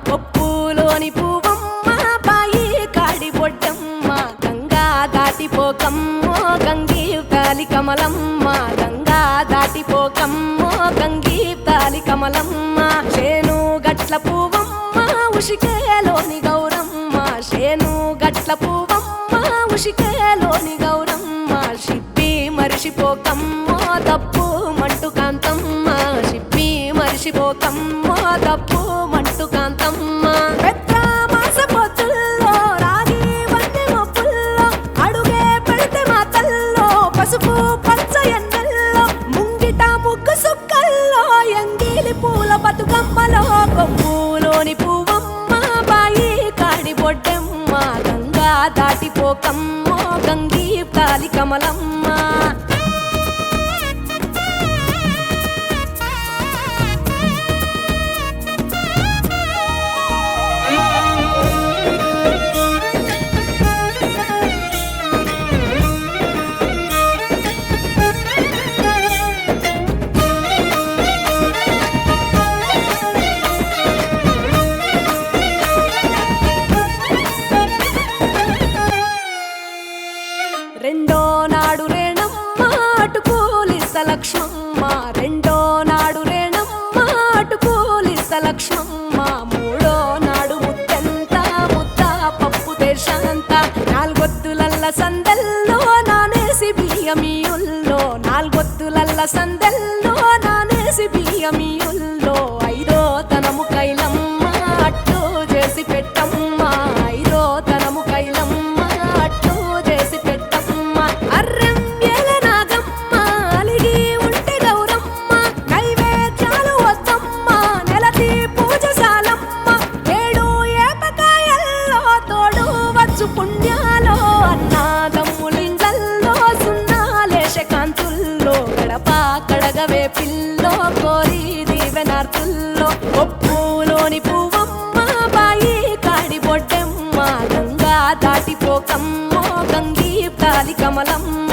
కొప్పులోని పువ్వమ్మ బాయి కాడి బొడ్డమ్మ గంగా దాటిపోకమ్మో గంగీతాలి కమలమ్మ గంగా దాటిపోకమ్మో గంగీతాలి కమలమ్మ శేను గట్ల పువ్వమ్మ ఉషికేలోని గౌరమ్మ శేను గట్ల పువ్వమ్మ ఉషికేలోని గౌరమ్మ షిప్పి మరిషిపోకమ్మో తప్పు మంటు కాంతమ్మ షిప్పి మరిషిపోకమ్మో తప్పు మంటు కాంతమ్మ పెద్ద మాస పొత్తుల్లో రాగి వంటి మొప్పుల్లో అడుగే పెడితే మాతల్లో పసుపు పచ్చ ఎన్నెల్లో ముంగిట ముగ్గు సుక్కల్లో ఎంగిలి పూల బతుకమ్మలో కొప్పులోని పువ్వమ్మ బాయి కాడి బొడ్డమ్మ గంగా దాటిపోకమ్మో గంగీతాలి కమలమ్మ రెండో నాడు రేణమ్మ అటుకూలిస్త లక్ష్మమ్మ రెండో నాడు రేణమ్మ అటుకూలిస్త లక్ష్మమ్మ మూడో నాడు ముత్తెంత ముద్ద పప్పు దేశంత నాలుగొత్తులల్ల సందెల్లో నానేసి బియ్యమియుల్లో నాలుగొత్తులల్ల సందెల్లో నానేసి బియ్యమియుల్లో ఐదో తనము కైలమ్మ అట్టు చేసి పెట్టమ్మ ఐదో తనము కైలమ్మ అట్టు చేసి పెట్టమ్మ అర్రెం ఏల నాగమ్మ అలిగి ఉంటే గౌరమ్మ నైవేద్యాలు వద్దమ్మ నెలతి పూజశాలమ్మ ఏడు ఏపకాయల్లో తోడు వచ్చు పుణ్యాలో అన్నాదమ్ములింగల్లో సున్నాలేశ కాంతుల్లో గడప కడగవే పిల్లో కోరి దీవెనార్తుల్లో ఒప్పులోని పువ్వమ్మ బాయి కాడి బొడ్డమ్మ గంగా దాటిపోకమ్మో గంగీతాలి కమలమ్మ